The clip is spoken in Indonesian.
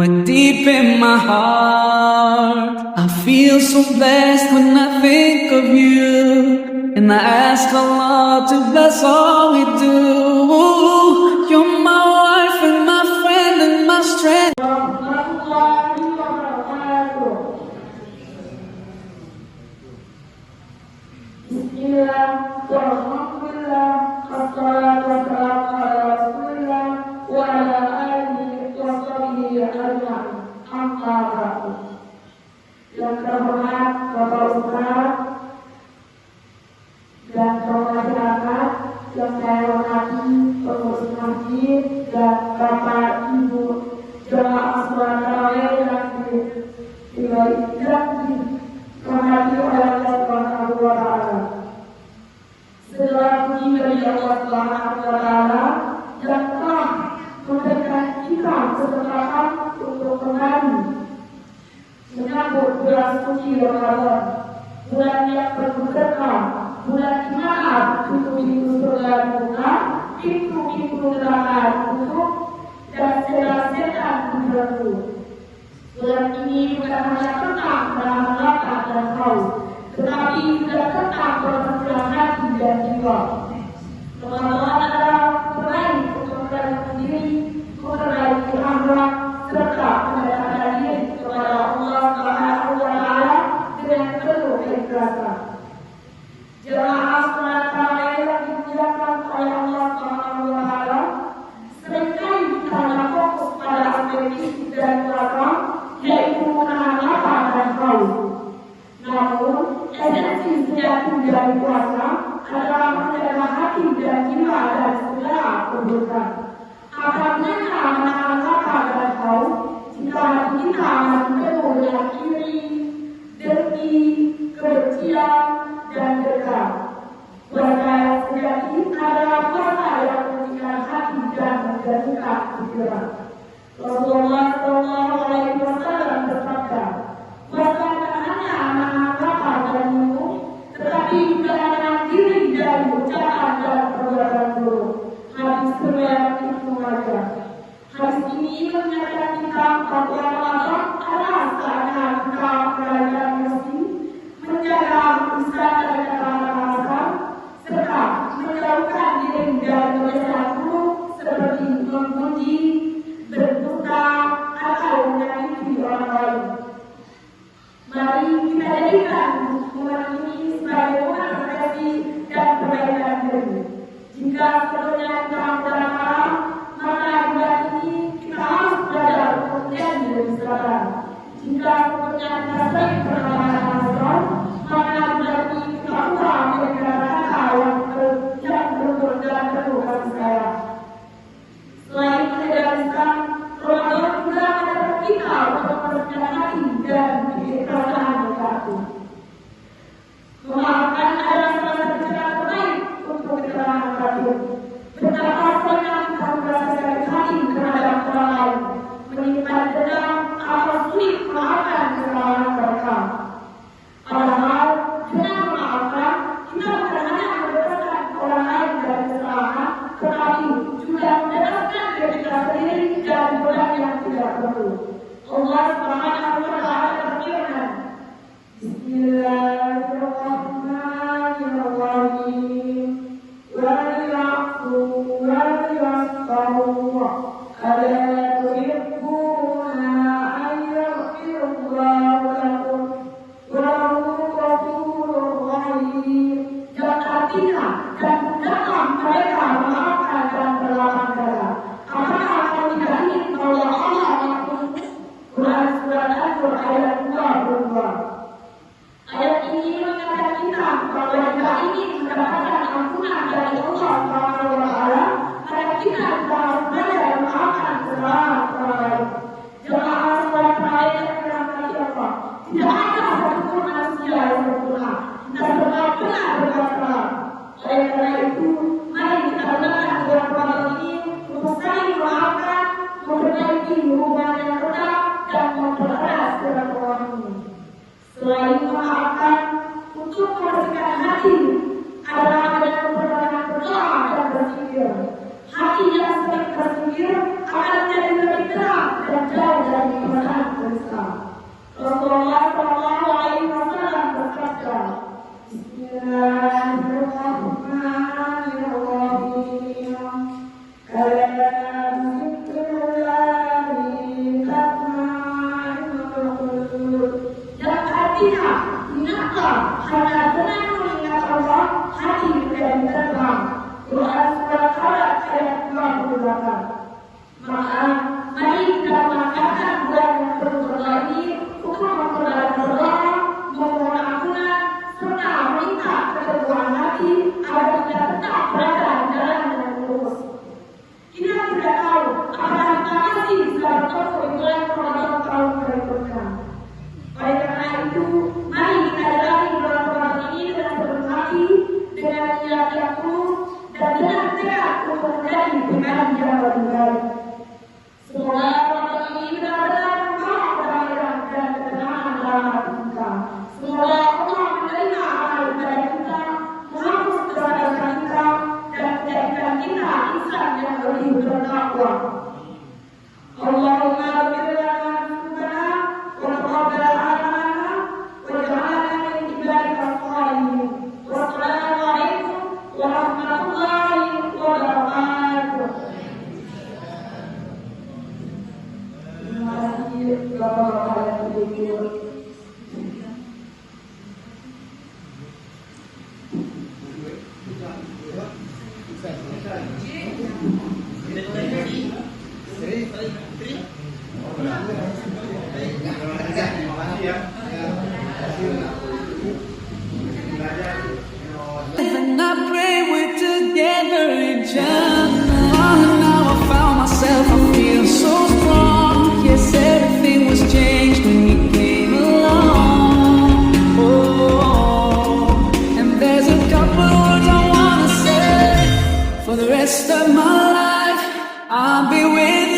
are deep in my heart. I feel so blessed when I think of you, and I ask Allah to bless all we do. You're my wife and my friend and my strength. Bismillah, walhamdulillah, wassalatu wassalamu ala rasulillah wa ala alihi wa sahbihi ajma'in. Amma ba'du. Yang terhormat Bapak Ustaz dan kaum masyarakat yang saya hormati, pengurus masjid dan Bapak Ibu jemaah sholat tarawih yang dirahmati oleh Allah Subhanahu wa Ta'ala. Segala puji bagi Allah Subhanahu wa Ta'ala yang telah memberikan kita kesempatan untuk kembali menyambut bulan suci Ramadan, bulan yang penuh berkah, bulan di mana pintu-pintu surga dibuka, pintu-pintu neraka ditutup, dan segala setan dibelenggu. Bulan ini bukan hanya tentang menahan lapar dan haus, tetapi juga tentang persenjataan hati dan jiwa. Ramadan adalah meraih kepercayaan diri, memperbaiki akhlak, serta mendekatkan diri kepada Allah Subhanahu wa Ta'ala dengan penuh keikhlasan. Jemaah sholat tarawih yang dimuliakan oleh Allah Subhanahu wa Ta'ala, seringkali kita hanya fokus pada aspek fisik dan belakang, yaitu menahan lapar dan haus. Namun, esensi sejati dari puasa adalah menjaga hati dan jiwa dari segala keburukan. Apabila menahan lapar dan haus, jika hati kita masih penuh dengan iri, dengki, kebencian, dan dendam. Puasa yang sejati adalah puasa yang menjadikan hati dan menjadikan pikiran. Rasulullah SAW bersabda, puasa bukan hanya menahan lapar dan minum, tetapi juga menahan diri dari ucapan dan perbuatan buruk. Hadis riwayat Ibnu Majah. Hadis ini mengingatkan kita bahwa Ramadan adalah saatnya kita merayakan bersih, menjaga lisan dan kata-kata, serta menjauhkan diri dari kebiasaan buruk seperti memuji, berduka, atau menyakiti orang lain. Mari kita jadikan momen ini sebagai momen refleksi dan perbaikan diri. Jika sebelumnya kita berjalan malam, maka bulan ini kita harus belajar untuk menjadi lebih sabar. Jika sebelumnya kita sering berkata-kata kasar, maka bulan ini kita ubah menjadi kata-kata yang beruntung dalam penuh kasih sayang. Selain menjaga lisan, Ramadan juga mengajar kita untuk meresmikan hati dan perasaan bersatu. Memaafkan adalah salah satu cara terbaik untuk ketenangan batin. Betapa banyak kita merasa sakit hati terhadap orang lain, menyimpan dendam atau sulit memaafkan kesalahan mereka. Padahal dengan memaafkan, kita bukan hanya membebaskan orang lain dari kesalahan, tetapi juga membebaskan diri kita sendiri dari beban yang tidak perlu. Allah Subhanahu wa Ta'ala berfirman, Bismillahirrahmanirrahim. Wa ya'fu wa yasfahu ala tuhibbuna an yaghfirallahu lakum wallahu ghafurur rahim. Yang artinya, dan hendaklah mereka memaafkan dan berlapang dada. Apakah kamu tidak ingin bahwa Allah mengampuni? Quran surat Al-Qur'an ayat 22. Ayat ini mengatakan kita bahwa jika ingin mendapatkan ampunan dari Allah Subhanahu wa Ta'ala, maka kita harus belajar memaafkan kesalahan orang lain. Jemaah sholat tarawih yang dirahmati Allah, tidak ada satupun manusia yang sempurna dan benar-benar berbuat salah. Oleh karena itu, mari kita gunakan bulan Ramadan ini untuk saling memaafkan, memperbaiki hubungan yang retak, dan mempererat silaturahmi. tidak, ingatlah hanya dengan mengingat Allah hati menjadi terbang. Quran surat Al ayat 28. Maka mari kita mengatakan bulan yang berbulan ini untuk memperdalam berdoa, memohon ampunan, serta meminta keteguhan hati agar kita tetap berada di jalan yang lurus. Kita tidak tahu apakah kita masih bisa bertemu di bulan Ramadan tahun berikutnya. Oleh karena itu, mari kita jalani bulan Ramadan ini dengan penuh hati, dengan niat yang tulus, dan dengan tekad untuk menjadi pribadi yang lebih baik. Semoga Ramadan ini benar-benar membawa kebaikan dan ketenangan dalam hati kita. Semoga Allah menerima amal ibadah kita, menghapus dosa-dosa kita, dan menjadikan kita insan yang lebih bertakwa. Allahumma ighfir lana dzunubana wa taqabbal a'malana waj'alna min ibadikas shalihin. Wassalamu alaikum warahmatullahi wabarakatuh. Terima kasih Bapak-bapak yang berjujur. And I pray we're together in Jannah. Now I found myself, I feel so strong. Yes, everything was changed when you came along. Oh, and there's a couple words I wanna say. For the rest of my life, I'll be with you.